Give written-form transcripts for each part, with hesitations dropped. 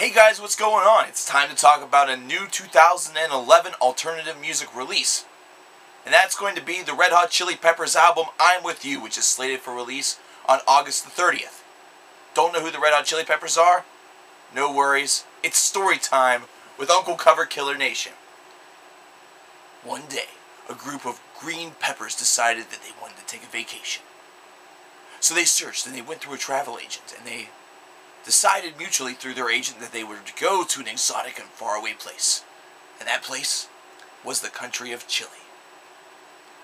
Hey guys, what's going on? It's time to talk about a new 2011 alternative music release. And that's going to be the Red Hot Chili Peppers album, I'm With You, which is slated for release on August the 30th. Don't know who the Red Hot Chili Peppers are? No worries. It's story time with Uncle coverkillernation. One day, a group of green peppers decided that they wanted to take a vacation. So they searched and they went through a travel agent and they decided mutually through their agent that they were to go to an exotic and faraway place. And that place was the country of Chile.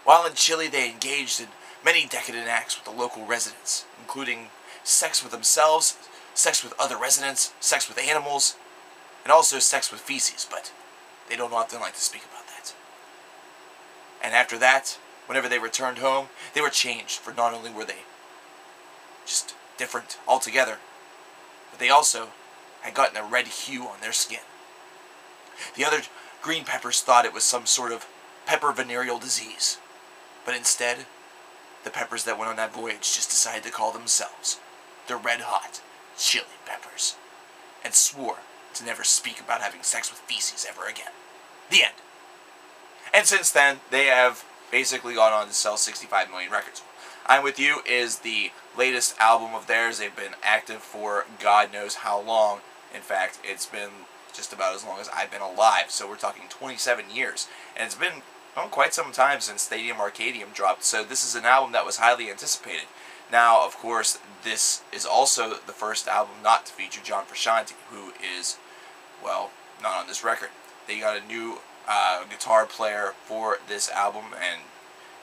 While in Chile, they engaged in many decadent acts with the local residents, including sex with themselves, sex with other residents, sex with animals, and also sex with feces, but they don't often like to speak about that. And after that, whenever they returned home, they were changed, for not only were they just different altogether, but they also had gotten a red hue on their skin. The other green peppers thought it was some sort of pepper venereal disease, but instead, the peppers that went on that voyage just decided to call themselves the Red Hot Chili Peppers, and swore to never speak about having sex with feces ever again. The end. And since then, they have basically gone on to sell 65 million records. I'm With You is the latest album of theirs. They've been active for God knows how long. In fact, it's been just about as long as I've been alive. So we're talking 27 years. And it's been quite some time since Stadium Arcadium dropped. So this is an album that was highly anticipated. Now, of course, this is also the first album not to feature John Frusciante, who is, well, not on this record. They got a new guitar player for this album, and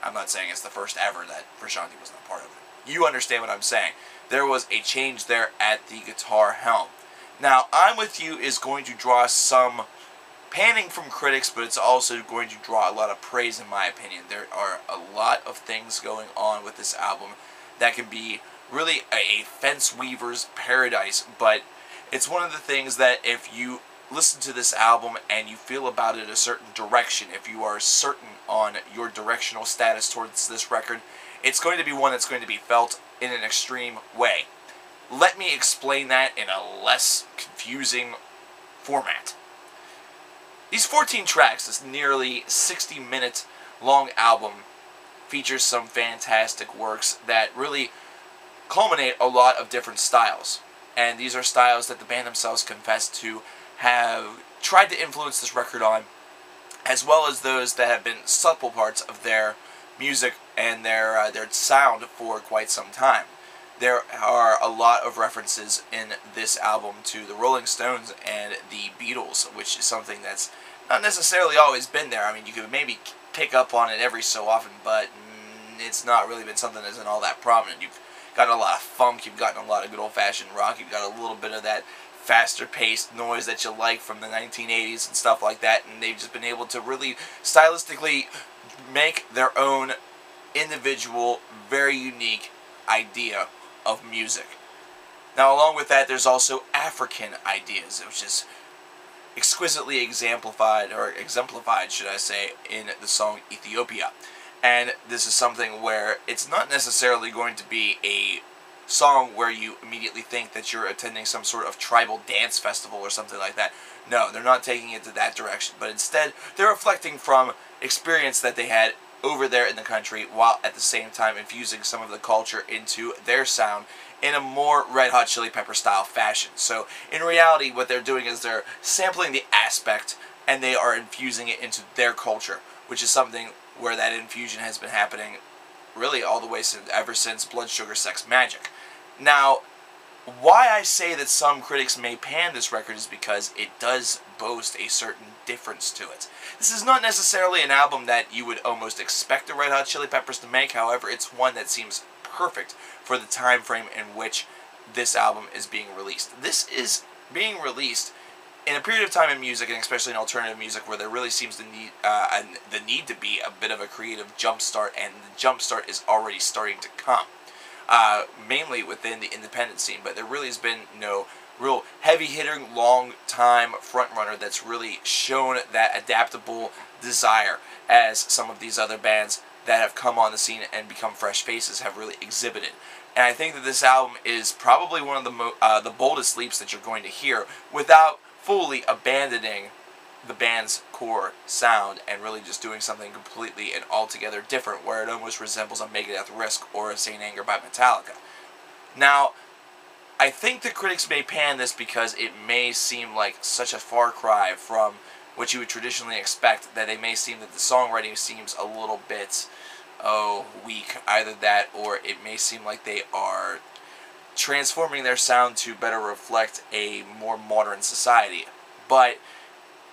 I'm not saying it's the first ever that Frusciante was not part of it. You understand what I'm saying. There was a change there at the guitar helm. Now, I'm With You is going to draw some panning from critics, but it's also going to draw a lot of praise in my opinion. There are a lot of things going on with this album that can be really a fence weaver's paradise, but it's one of the things that if you listen to this album and you feel about it a certain direction, if you are certain on your directional status towards this record, it's going to be one that's going to be felt in an extreme way. Let me explain that in a less confusing format. These 14 tracks, this nearly 60-minute long album, features some fantastic works that really culminate a lot of different styles. And these are styles that the band themselves confess to have tried to influence this record on, as well as those that have been subtle parts of their music and their sound for quite some time. There are a lot of references in this album to the Rolling Stones and the Beatles, which is something that's not necessarily always been there. I mean, you could maybe pick up on it every so often, but it's not really been something that's been all that prominent. You've gotten a lot of funk, you've gotten a lot of good old-fashioned rock, you've got a little bit of that faster-paced noise that you like from the 1980s and stuff like that, and they've just been able to really stylistically make their own individual, very unique idea of music. Now, along with that, there's also African ideas, which is exquisitely exemplified, should I say, in the song Ethiopia. And this is something where it's not necessarily going to be a song where you immediately think that you're attending some sort of tribal dance festival or something like that. No, they're not taking it to that direction, but instead they're reflecting from experience that they had over there in the country, while at the same time infusing some of the culture into their sound in a more Red Hot Chili Pepper style fashion. So in reality, what they're doing is they're sampling the aspect and they are infusing it into their culture, which is something where that infusion has been happening really all the way ever since Blood Sugar Sex Magic. Now, why I say that some critics may pan this record is because it does boast a certain difference to it. This is not necessarily an album that you would almost expect the Red Hot Chili Peppers to make, however, it's one that seems perfect for the time frame in which this album is being released. This is being released in a period of time in music, and especially in alternative music, where there really seems the need to be a bit of a creative jumpstart, and the jumpstart is already starting to come. Mainly within the independent scene, but there really has been no real heavy-hitting, long-time frontrunner that's really shown that adaptable desire as some of these other bands that have come on the scene and become fresh faces have really exhibited. And I think that this album is probably one of the boldest leaps that you're going to hear without fully abandoning the band's core sound and really just doing something completely and altogether different, where it almost resembles a Megadeth Risk or a Saint Anger by Metallica. Now, I think the critics may pan this because it may seem like such a far cry from what you would traditionally expect, that they may seem that the songwriting seems a little bit, weak. Either that, or it may seem like they are transforming their sound to better reflect a more modern society. But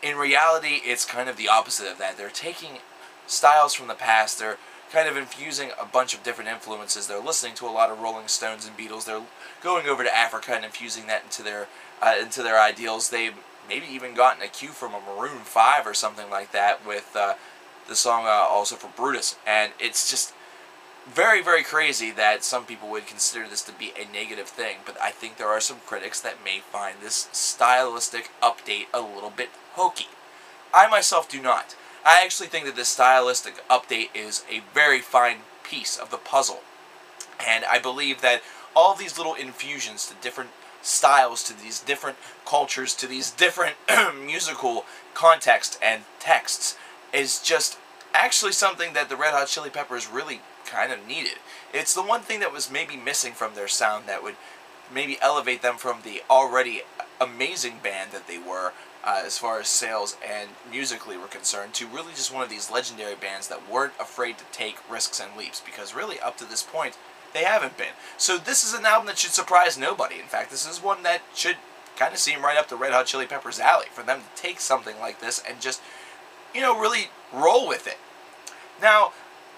in reality, it's kind of the opposite of that. They're taking styles from the past, they're kind of infusing a bunch of different influences. They're listening to a lot of Rolling Stones and Beatles. They're going over to Africa and infusing that into their ideals. They've maybe even gotten a cue from a Maroon 5 or something like that with the song also for Brutus. And it's just very, very crazy that some people would consider this to be a negative thing. But I think there are some critics that may find this stylistic update a little bit hokey. I myself do not. I actually think that this stylistic update is a very fine piece of the puzzle. And I believe that all these little infusions to different styles, to these different cultures, to these different musical contexts and texts is just actually something that the Red Hot Chili Peppers really kind of needed. It's the one thing that was maybe missing from their sound that would maybe elevate them from the already amazing band that they were as far as sales and musically were concerned, to really just one of these legendary bands that weren't afraid to take risks and leaps, because really up to this point they haven't been. So this is an album that should surprise nobody. In fact, this is one that should kind of seem right up the Red Hot Chili Peppers' alley for them to take something like this and just, really roll with it. Now,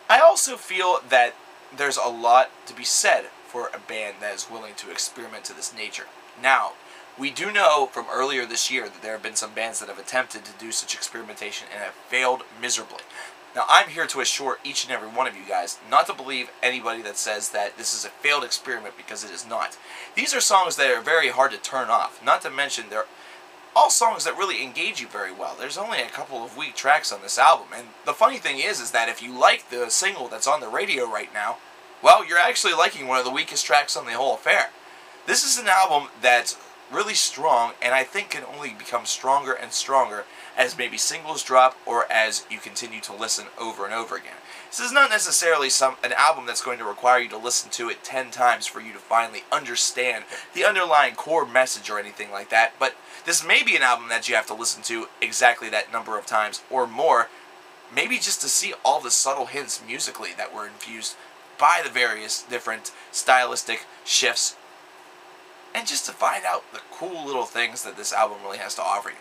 I also feel that there's a lot to be said for a band that is willing to experiment to this nature. Now, we do know from earlier this year that there have been some bands that have attempted to do such experimentation and have failed miserably. Now, I'm here to assure each and every one of you guys not to believe anybody that says that this is a failed experiment, because it is not. These are songs that are very hard to turn off, not to mention they're all songs that really engage you very well. There's only a couple of weak tracks on this album, and the funny thing is that if you like the single that's on the radio right now, well, you're actually liking one of the weakest tracks on the whole affair. This is an album that's really strong, and I think can only become stronger and stronger as maybe singles drop or as you continue to listen over and over again. This is not necessarily an album that's going to require you to listen to it 10 times for you to finally understand the underlying core message or anything like that, but this may be an album that you have to listen to exactly that number of times or more, maybe just to see all the subtle hints musically that were infused by the various different stylistic shifts, and just to find out the cool little things that this album really has to offer you.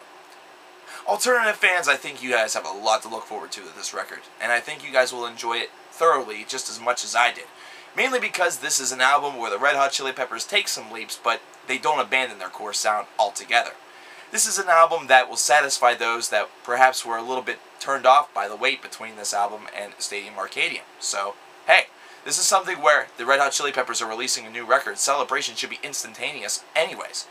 Alternative fans, I think you guys have a lot to look forward to with this record, and I think you guys will enjoy it thoroughly just as much as I did. Mainly because this is an album where the Red Hot Chili Peppers take some leaps, but they don't abandon their core sound altogether. This is an album that will satisfy those that perhaps were a little bit turned off by the wait between this album and Stadium Arcadium. So, hey, this is something where the Red Hot Chili Peppers are releasing a new record. Celebration should be instantaneous anyways.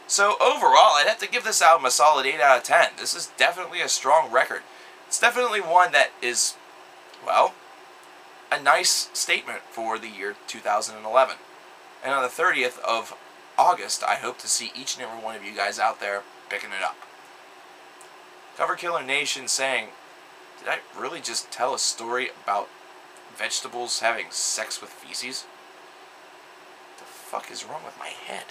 So overall, I'd have to give this album a solid 8 out of 10. This is definitely a strong record. It's definitely one that is, well, a nice statement for the year 2011. And on the 30th of August, I hope to see each and every one of you guys out there picking it up. Coverkillernation saying, did I really just tell a story about vegetables having sex with feces? What the fuck is wrong with my head?